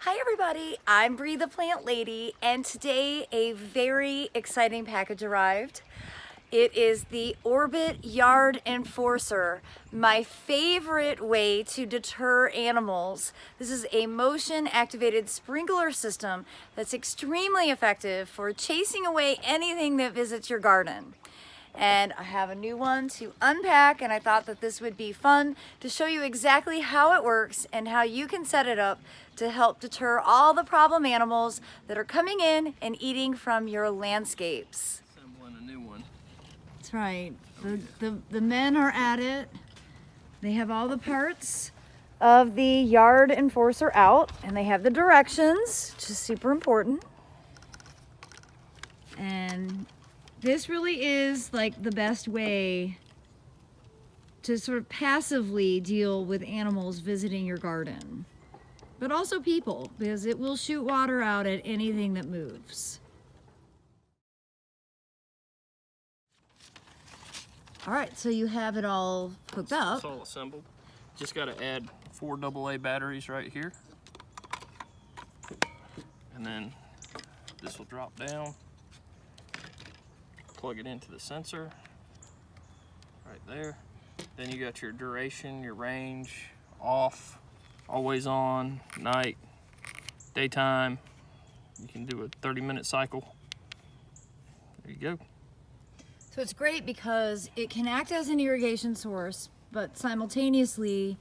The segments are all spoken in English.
Hi everybody, I'm Bree the Plant Lady, and today a very exciting package arrived. It is the Orbit Yard Enforcer, my favorite way to deter animals. This is a motion activated sprinkler system that's extremely effective for chasing away anything that visits your garden. And I have a new one to unpack, and I thought that this would be fun to show you exactly how it works and how you can set it up to help deter all the problem animals that are coming in and eating from your landscapes. Assembling a new one. That's right. The men are at it. They have all the parts of the Yard Enforcer out, and they have the directions, which is super important. And this really is like the best way to sort of passively deal with animals visiting your garden, but also people, because it will shoot water out at anything that moves. All right, so you have it all hooked up. It's all assembled. Just got to add 4 AA batteries right here. And then this will drop down. Plug it into the sensor right there. Then you got your duration, your range, off, always on, night, daytime. You can do a 30-minute cycle. There you go. So it's great because it can act as an irrigation source, but simultaneously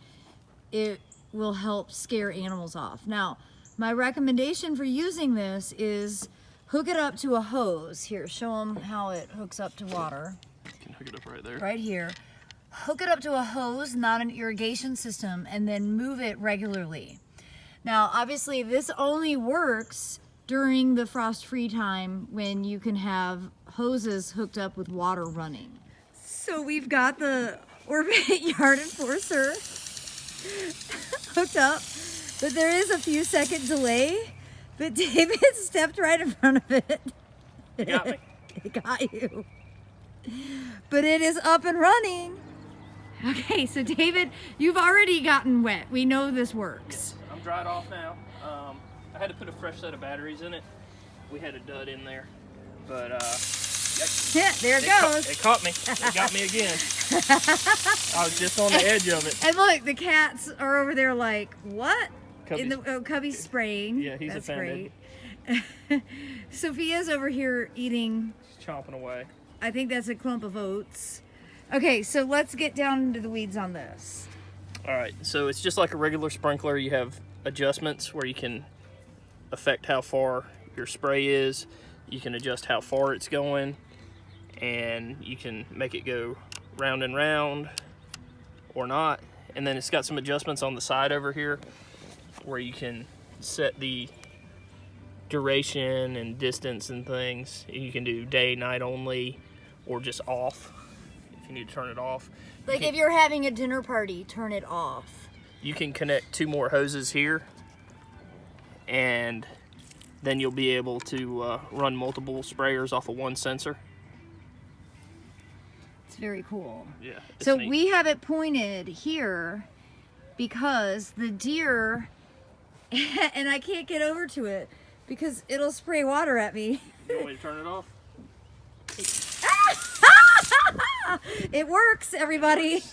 it will help scare animals off. Now, my recommendation for using this is hook it up to a hose. Here, show them how it hooks up to water. You can hook it up right there. Right here. Hook it up to a hose, not an irrigation system, and then move it regularly. Now, obviously, this only works during the frost-free time when you can have hoses hooked up with water running. So we've got the Orbit Yard Enforcer hooked up, but there is a few second delay. But David stepped right in front of it. You got me. It got you. But it is up and running. Okay, so David, you've already gotten wet. We know this works. I'm dried off now. I had to put a fresh set of batteries in it. We had a dud in there. But, Yeah, there it goes. It caught me. It got me again. I was just on the edge of it. And look, the cats are over there like, what? Cubby's, Cubby's spraying. Yeah, he's That's offended. great. Sophia's over here eating. She's chomping away. I think that's a clump of oats. Okay, so let's get down into the weeds on this. All right, so it's just like a regular sprinkler. You have adjustments where you can affect how far your spray is. You can adjust how far it's going, and you can make it go round and round or not. And then it's got some adjustments on the side over here where you can set the duration and distance and things. You can do day, night only, or just off if you need to turn it off. Like if you're having a dinner party, turn it off. You can connect 2 more hoses here, and then you'll be able to run multiple sprayers off of one sensor. It's very cool. Yeah. So neat. we have it pointed here because the deer, and I can't get over to it because it'll spray water at me. You want me to turn it off? It works, everybody.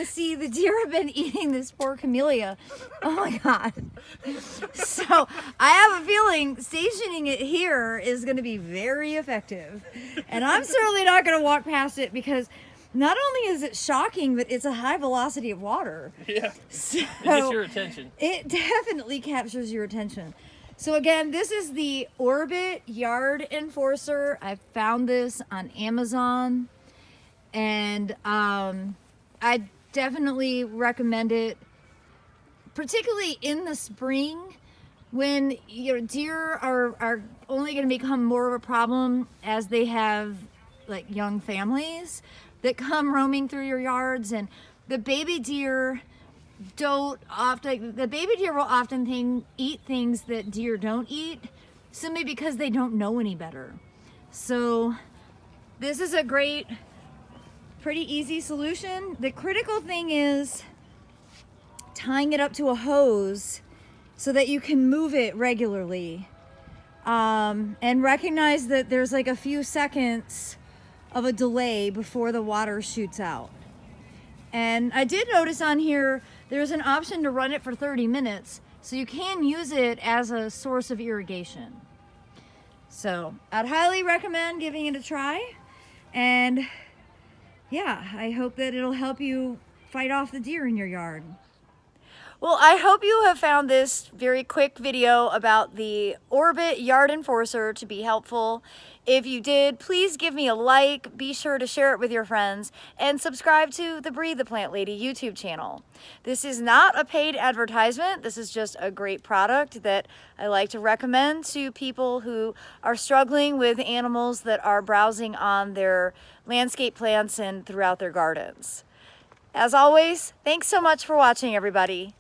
See, the deer have been eating this poor camellia. Oh my God. So I have a feeling stationing it here is going to be very effective. And I'm certainly not going to walk past it because not only is it shocking, but it's a high velocity of water. Yeah. So It gets your attention. It definitely captures your attention. So again, this is the Orbit Yard Enforcer. I found this on Amazon, and I definitely recommend it, particularly in the spring when your deer are only going to become more of a problem as they have like young families that come roaming through your yards, and the baby deer will often eat things that deer don't eat, simply because they don't know any better. So this is a great, pretty easy solution. The critical thing is tying it up to a hose so that you can move it regularly. And recognize that there's like a few seconds of a delay before the water shoots out. And I did notice on here there's an option to run it for 30 minutes, so you can use it as a source of irrigation. So I'd highly recommend giving it a try, and yeah, I hope that it'll help you fight off the deer in your yard. Well, I hope you have found this very quick video about the Orbit Yard Enforcer to be helpful. If you did, please give me a like, be sure to share it with your friends, and subscribe to the Breathe the Plant Lady YouTube channel. This is not a paid advertisement. This is just a great product that I like to recommend to people who are struggling with animals that are browsing on their landscape plants and throughout their gardens. As always, thanks so much for watching, everybody.